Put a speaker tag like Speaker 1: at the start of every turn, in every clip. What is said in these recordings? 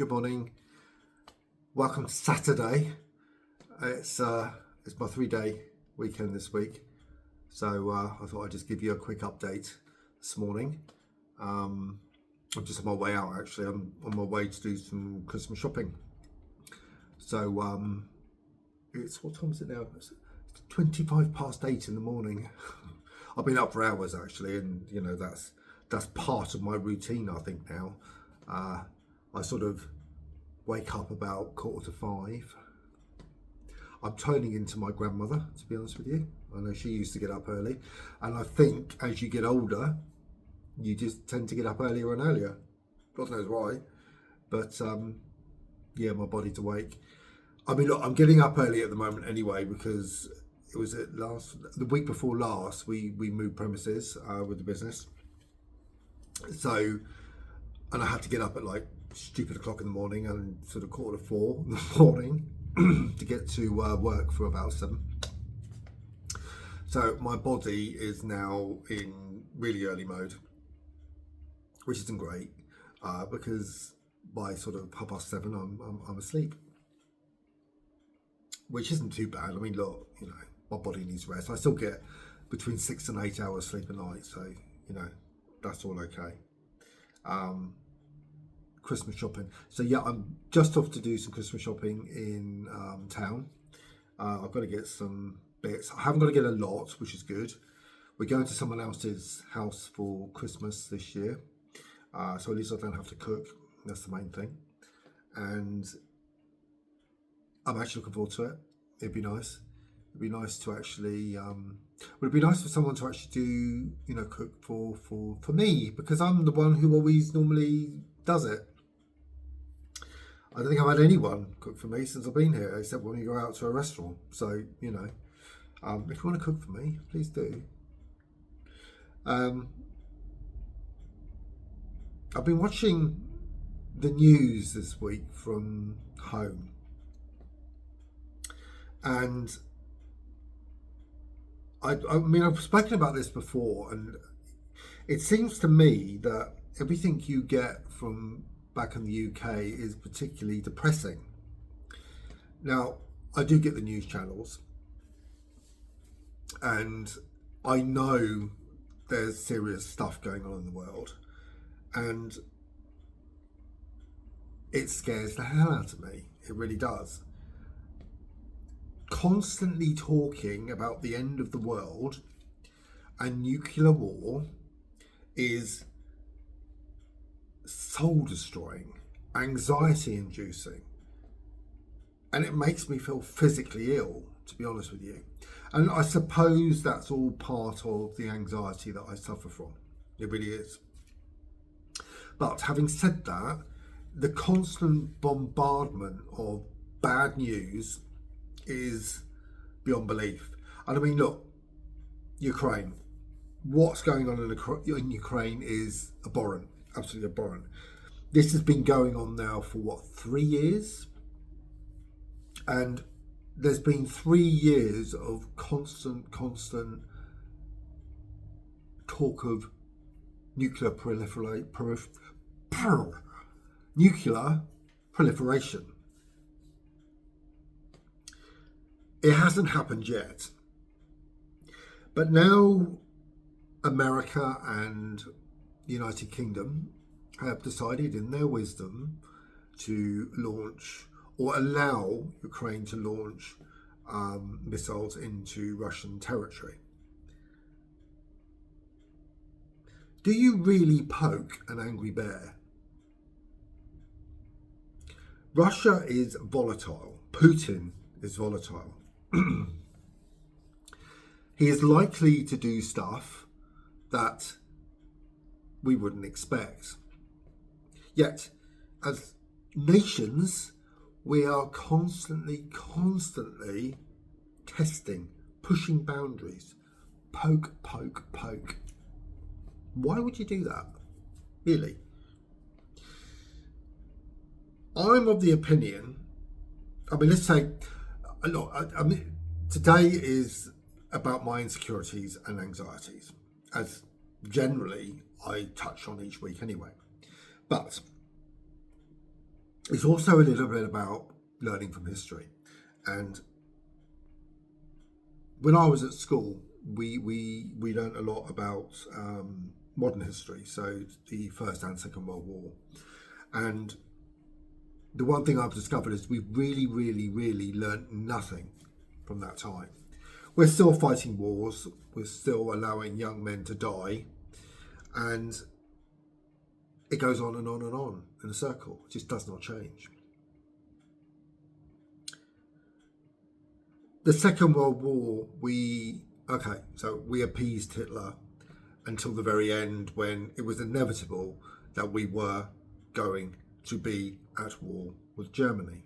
Speaker 1: Good morning. Welcome to Saturday. It's my 3-day weekend this week, so I thought I'd just give you a quick update this morning. I'm just on my way out. Actually, I'm on my way to do some Christmas shopping. So it's what time is it now? It's 8:25 in the morning. I've been up for hours actually, and that's part of my routine. I think now. I sort of wake up about 4:45. I'm turning into my grandmother, to be honest with you. I know she used to get up early, and I think as you get older, you just tend to get up earlier and earlier. God knows why, but yeah, my body's awake. I mean, look, I'm getting up early at the moment anyway because it was the week before last we moved premises with the business, so. And I had to get up at like stupid o'clock in the morning and sort of 4:45 in the morning to get to work for about 7. So my body is now in really early mode, which isn't great because by sort of 7:30 I'm asleep, which isn't too bad. I mean, look, my body needs rest. I still get between 6 and 8 hours sleep a night, so that's all okay. Christmas shopping. So yeah, I'm just off to do some Christmas shopping in town. I've got to get some bits. I haven't got to get a lot, which is good. We're going to someone else's house for Christmas this year, so at least I don't have to cook. That's the main thing, and I'm actually looking forward to it. It'd be nice. It'd be nice to actually. Would it be nice for someone to actually do, cook for me, because I'm the one who always normally does it. I don't think I've had anyone cook for me since I've been here, except when we go out to a restaurant. So, if you want to cook for me, please do. I've been watching the news this week from home. And I mean, I've spoken about this before, and it seems to me that everything you get from back in the UK is particularly depressing. Now, I do get the news channels, and I know there's serious stuff going on in the world, and it scares the hell out of me. It really does. Constantly talking about the end of the world and nuclear war is soul destroying, anxiety inducing, and it makes me feel physically ill, to be honest with you. And I suppose that's all part of the anxiety that I suffer from. It really is. But having said that, the constant bombardment of bad news is beyond belief. And I mean, look, Ukraine. What's going on in Ukraine is abhorrent, absolutely abhorrent. This has been going on now for 3 years? And there's been 3 years of constant talk of nuclear proliferation. It hasn't happened yet. But now America and the United Kingdom have decided in their wisdom to launch or allow Ukraine to launch missiles into Russian territory. Do you really poke an angry bear? Russia is volatile. Putin is volatile. He is likely to do stuff that we wouldn't expect. Yet, as nations, we are constantly testing, pushing boundaries. Poke. Why would you do that? Really? I'm of the opinion, let's say, look, today is about my insecurities and anxieties, as generally I touch on each week anyway. But It's also a little bit about learning from history. And when I was at school, we learned a lot about modern history, so the First and Second World War. And the one thing I've discovered is we've really learned nothing from that time. We're still fighting wars, we're still allowing young men to die, and it goes on and on and on in a circle. It just does not change. The Second World War, we appeased Hitler until the very end, when it was inevitable that we were going to be at war with Germany.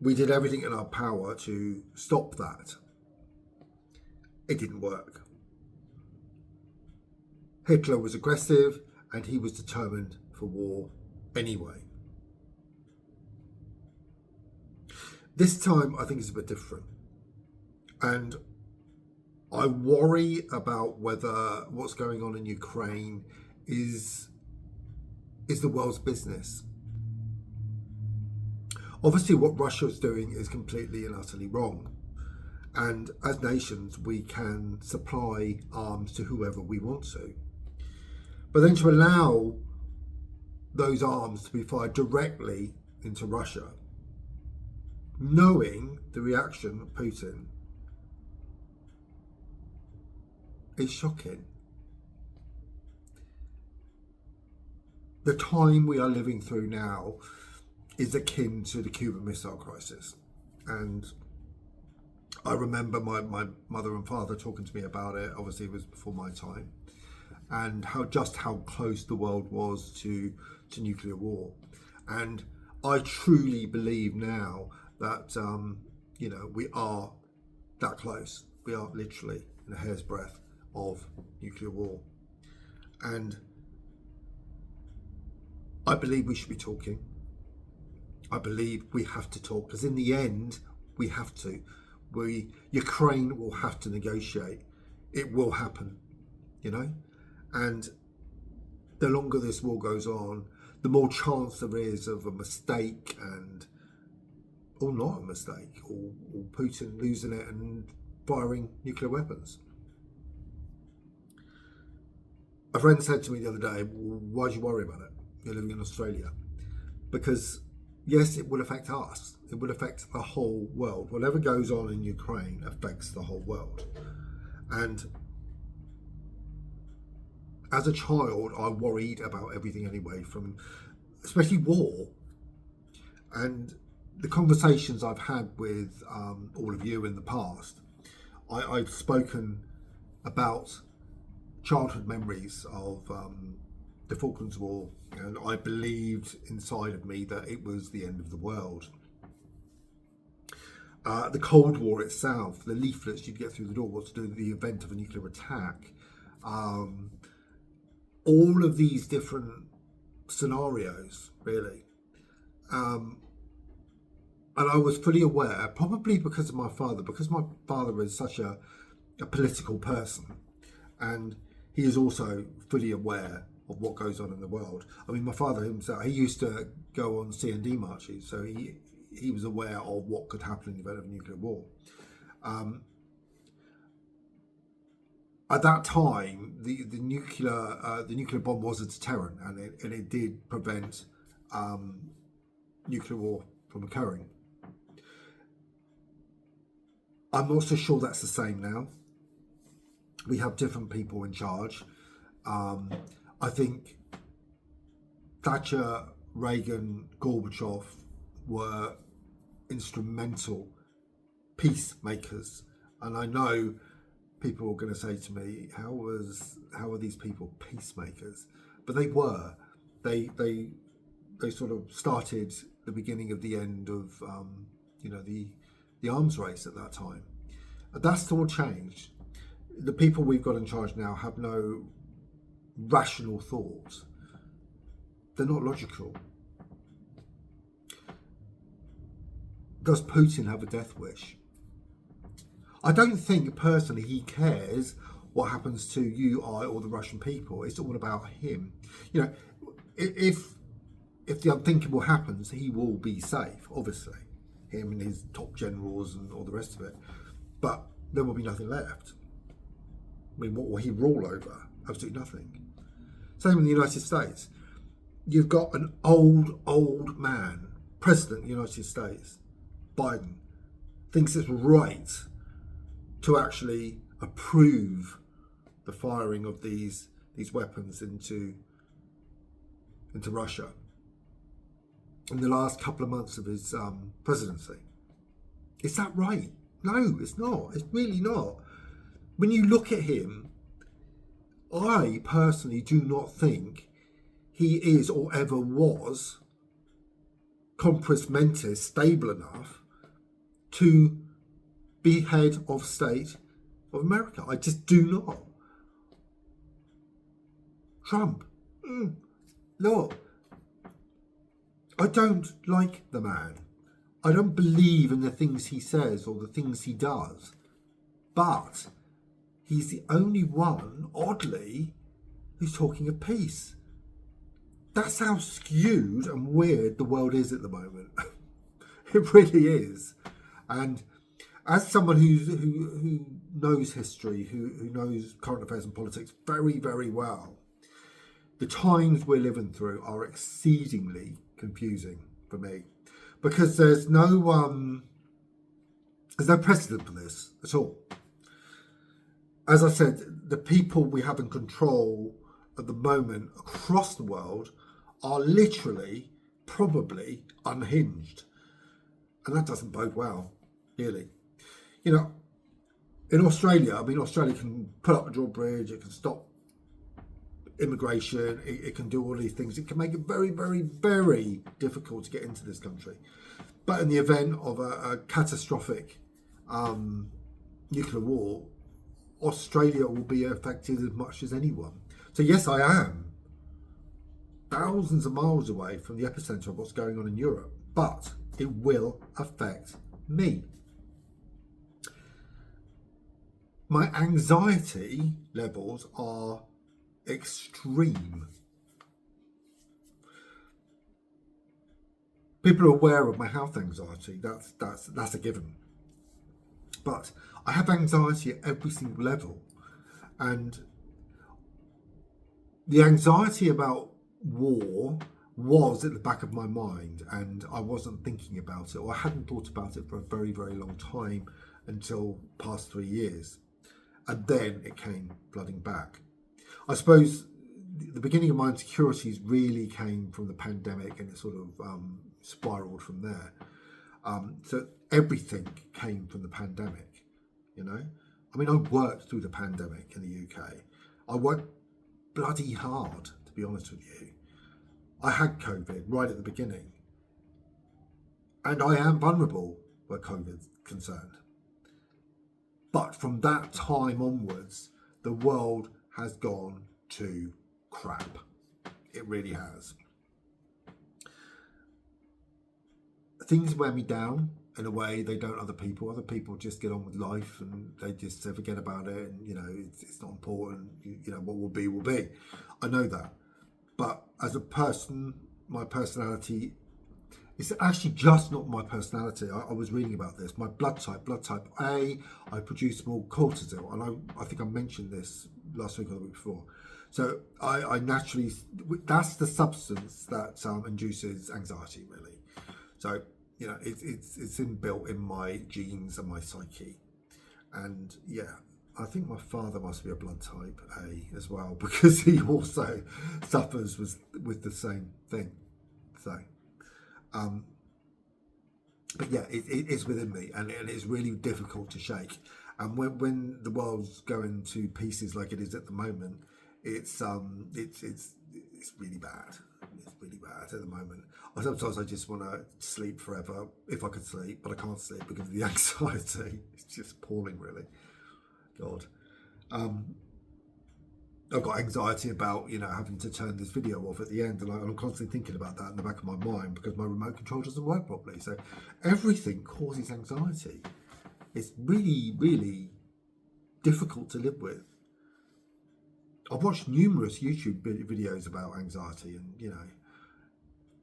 Speaker 1: We did everything in our power to stop that. It didn't work. Hitler was aggressive and he was determined for war anyway. This time I think it's a bit different. And I worry about whether what's going on in Ukraine is the world's business. Obviously, what Russia's doing is completely and utterly wrong. And as nations, we can supply arms to whoever we want to. But then to allow those arms to be fired directly into Russia, knowing the reaction of Putin, is shocking. The time we are living through now is akin to the Cuban Missile Crisis. And I remember my mother and father talking to me about it. Obviously it was before my time, and how close the world was to nuclear war. And I truly believe now that we are that close. We are literally in a hair's breadth of nuclear war. And I believe we should be talking. I believe we have to talk, because in the end, we have to. Ukraine will have to negotiate. It will happen, And the longer this war goes on, the more chance there is of a mistake or not a mistake, or Putin losing it and firing nuclear weapons. A friend said to me the other day, well, why do you worry about it? You're living in Australia. Because yes, it will affect us. It will affect the whole world. Whatever goes on in Ukraine affects the whole world. And as a child, I worried about everything anyway, from especially war. And the conversations I've had with all of you in the past, I've spoken about childhood memories of the Falklands War, and I believed inside of me that it was the end of the world. The Cold War itself, the leaflets you'd get through the door was to do with the event of a nuclear attack. All of these different scenarios, really. And I was fully aware, probably because my father is such a political person, and he is also fully aware of what goes on in the world. I mean, my father himself, he used to go on CND marches, so he was aware of what could happen in the event of a nuclear war. At that time, the nuclear bomb was a deterrent, and it did prevent nuclear war from occurring. I'm not so sure that's the same now. We have different people in charge. I think Thatcher, Reagan, Gorbachev were instrumental peacemakers, and I know people are going to say to me, how are these people peacemakers? But they were. They sort of started the beginning of the end of the arms race at that time. That's all changed. The people we've got in charge now have no rational thought. They're not logical. Does Putin have a death wish? I don't think personally he cares what happens to you, I, or the Russian people. It's all about him. If if the unthinkable happens, he will be safe, obviously. Him and his top generals and all the rest of it. But there will be nothing left. I mean, what will he rule over? Absolutely nothing. Same in the United States. You've got an old man, President of the United States, Biden, thinks it's right to actually approve the firing of these weapons into Russia in the last couple of months of his presidency. Is that right? No, it's not. It's really not. When you look at him, I personally do not think he is or ever was compras mentis stable enough to be head of state of America. I just do not. Trump. Look, I don't like the man. I don't believe in the things he says or the things he does. But he's the only one, oddly, who's talking of peace. That's how skewed and weird the world is at the moment. It really is. And as someone who knows history, who knows current affairs and politics very, very well, the times we're living through are exceedingly confusing for me, because there's no precedent for this at all. As I said, the people we have in control at the moment across the world are literally probably unhinged, and that doesn't bode well, really. You know, in Australia, I mean, Australia can put up a drawbridge, it can stop immigration, it can do all these things. It can make it very, very, very difficult to get into this country. But in the event of a catastrophic nuclear war, Australia will be affected as much as anyone. So yes, I am thousands of miles away from the epicenter of what's going on in Europe, but it will affect me. My anxiety levels are extreme. People are aware of my health anxiety. That's a given. But I have anxiety at every single level, and the anxiety about war was at the back of my mind, and I wasn't thinking about it, or I hadn't thought about it for a very, very long time until past 3 years, and then it came flooding back. I suppose the beginning of my insecurities really came from the pandemic, and it sort of spiraled from there. So everything came from the pandemic, you know. I mean, I worked through the pandemic in the UK. I worked bloody hard, to be honest with you. I had COVID right at the beginning, and I am vulnerable where COVID's concerned. But from that time onwards, the world has gone to crap. It really has. Things wear me down in a way they don't other people. Other people just get on with life and they just forget about it, and you know, it's not important. You know, what will be will be. I know that. But as a person, my personality, it's actually just not my personality. I was reading about this. My blood type A, I produce more cortisol. And I think I mentioned this last week or the week before. So I naturally, that's the substance that induces anxiety, really. So, you know, it's inbuilt in my genes and my psyche. And yeah, I think my father must be a blood type A as well, because he also suffers with the same thing. So, but yeah, it's within me, and it's really difficult to shake. And when the world's going to pieces like it is at the moment, it's really bad. It's really bad at the moment. Sometimes I just want to sleep forever if I could sleep, but I can't sleep because of the anxiety. It's just appalling, really. God. I've got anxiety about, you know, having to turn this video off at the end, and I'm constantly thinking about that in the back of my mind because my remote control doesn't work properly. So everything causes anxiety. It's really, really difficult to live with. I've watched numerous YouTube videos about anxiety, and you know,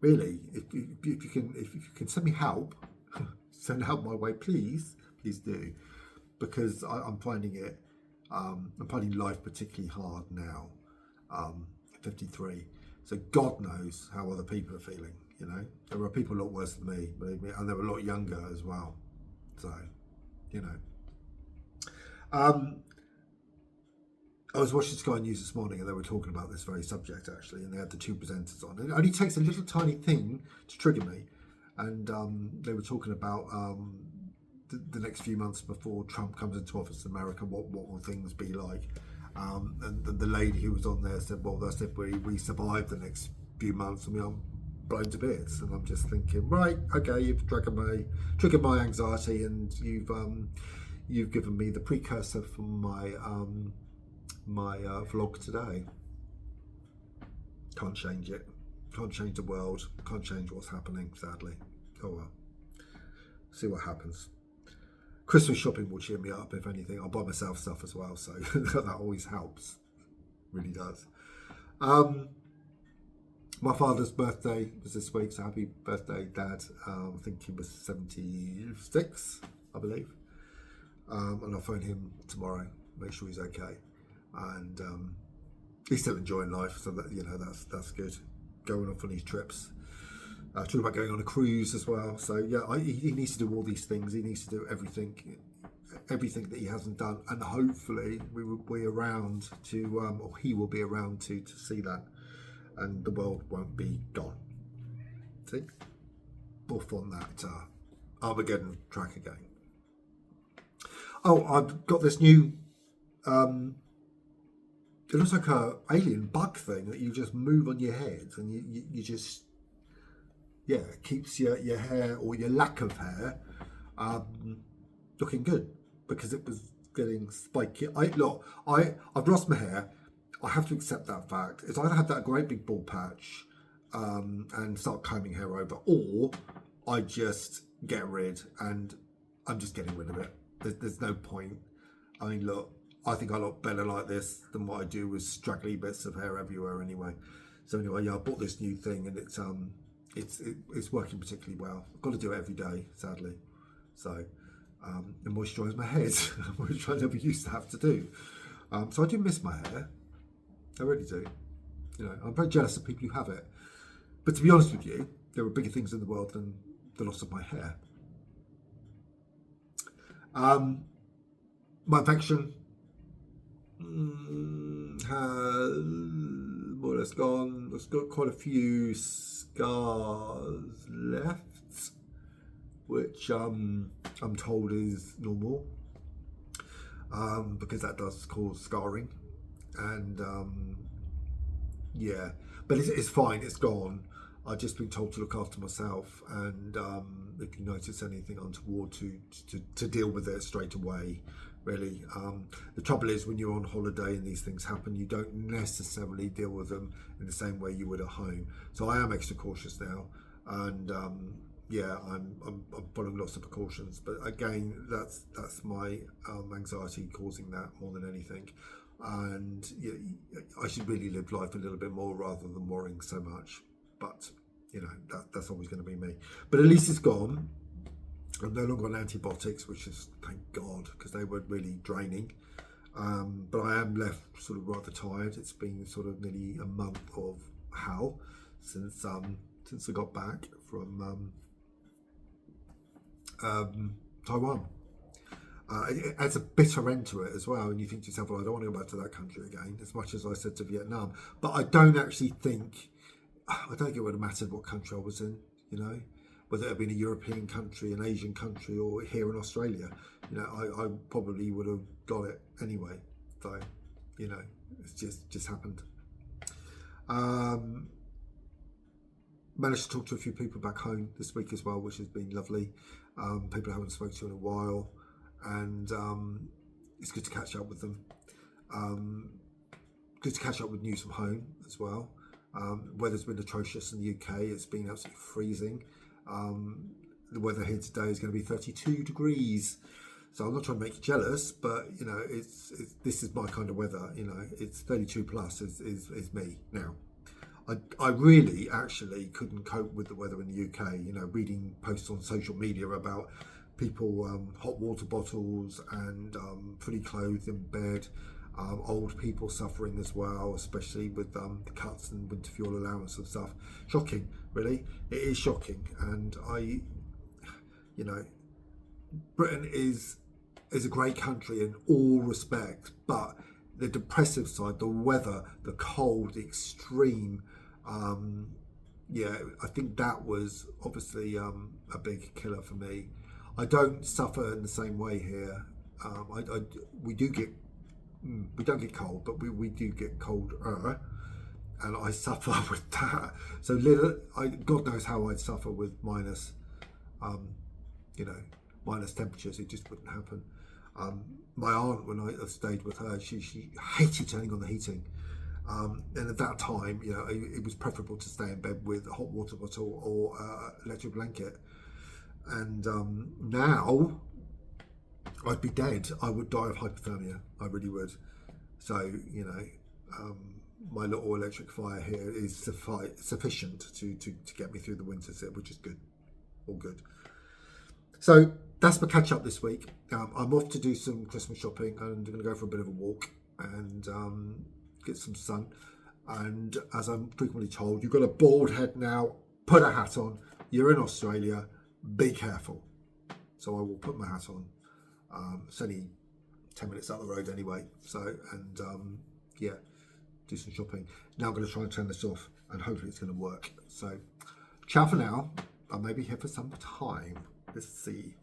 Speaker 1: really, if you can send me help, send help my way, please do, because I'm finding it. I'm finding life particularly hard now. 53, so God knows how other people are feeling. You know, there are people a lot worse than me, believe me, and they're a lot younger as well. So, you know. I was watching Sky News this morning and they were talking about this very subject actually, and they had the two presenters on. It only takes a little tiny thing to trigger me, and they were talking about the next few months before Trump comes into office in America. What will things be like? And the lady who was on there said, "Well, that's if we survive the next few months." I mean, I'm blown to bits, and I'm just thinking, right, okay, you've triggered my anxiety, and you've given me the precursor for my vlog today. Can't change it. Can't change the world. Can't change what's happening, sadly. Oh well. See what happens. Christmas shopping will cheer me up, if anything. I'll buy myself stuff as well, so that always helps. Really does. My father's birthday was this week, so happy birthday, Dad. I think he was 76, I believe. And I'll phone him tomorrow, make sure he's okay. And he's still enjoying life, so that, you know, that's good. Going off on these trips, talking about going on a cruise as well. So yeah, he needs to do all these things. He needs to do everything that he hasn't done, and hopefully we will be around to, or he will be around to see that, and the world won't be gone. See, off on that Armageddon track again. Oh, I've got this new. It looks like a alien bug thing that you just move on your head, and you just, yeah, it keeps your hair, or your lack of hair, looking good, because it was getting spiky. I've lost my hair. I have to accept that fact. It's either have that great big bald patch and start combing hair over, or I just get rid, and I'm just getting rid of it. There's no point. I mean, look, I think I look better like this than what I do with straggly bits of hair everywhere anyway. So anyway, yeah, I bought this new thing, and it's working particularly well. I've got to do it every day, sadly. So and moisturise my head, which I never used to have to do. So I do miss my hair. I really do. You know, I'm very jealous of people who have it. But to be honest with you, there are bigger things in the world than the loss of my hair. My infection has more or less gone. It's got quite a few scars left, which I'm told is normal, because that does cause scarring, and yeah, but it's fine. It's gone. I've just been told to look after myself, and if you notice anything untoward, to deal with it straight away. Really, the trouble is when you're on holiday and these things happen, you don't necessarily deal with them in the same way you would at home. So I am extra cautious now, and yeah, I'm following lots of precautions. But again, that's my anxiety causing that more than anything. And yeah, I should really live life a little bit more rather than worrying so much. But you know, that's always going to be me. But at least it's gone. I'm no longer on antibiotics, which is, thank God, because they were really draining. But I am left sort of rather tired. It's been sort of nearly a month of hell since I got back from Taiwan. It adds a bitter end to it as well, and you think to yourself, well, I don't want to go back to that country again, as much as I said to Vietnam. But I don't think it would have mattered what country I was in, you know, whether it had been a European country, an Asian country, or here in Australia. You know, I probably would have got it anyway. So, you know, it's just happened. Managed to talk to a few people back home this week as well, which has been lovely. People I haven't spoken to in a while, and it's good to catch up with them. Good to catch up with news from home as well. Weather's been atrocious in the UK. It's been absolutely freezing. The weather here today is going to be 32 degrees. So I'm not trying to make you jealous, but you know, it's this is my kind of weather. You know, it's 32 plus is me now. I really actually couldn't cope with the weather in the UK. You know, reading posts on social media about people, hot water bottles and fully clothed in bed, old people suffering as well, especially with the cuts and winter fuel allowance and stuff. Shocking, really. It is shocking, and you know, Britain is a great country in all respects, but the depressive side, the weather, the cold, the extreme, yeah, I think that was obviously a big killer for me. I don't suffer in the same way here. We do get we don't get cold, but we do get colder, and I suffer with that. So God knows how I'd suffer with minus, you know, minus temperatures. It just wouldn't happen. My aunt, when I stayed with her, she hated turning on the heating. And at that time, you know, it was preferable to stay in bed with a hot water bottle or electric blanket. And now, I'd be dead. I would die of hypothermia. I really would. So, you know, my little electric fire here is sufficient to get me through the winters, which is good. All good. So that's my catch up this week. I'm off to do some Christmas shopping and I'm going to go for a bit of a walk and get some sun. And as I'm frequently told, you've got a bald head now, put a hat on. You're in Australia, be careful. So I will put my hat on. It's only 10 minutes up the road anyway. So, and yeah, do some shopping. Now I'm going to try and turn this off and hopefully it's going to work. So, ciao for now. I may be here for some time. Let's see.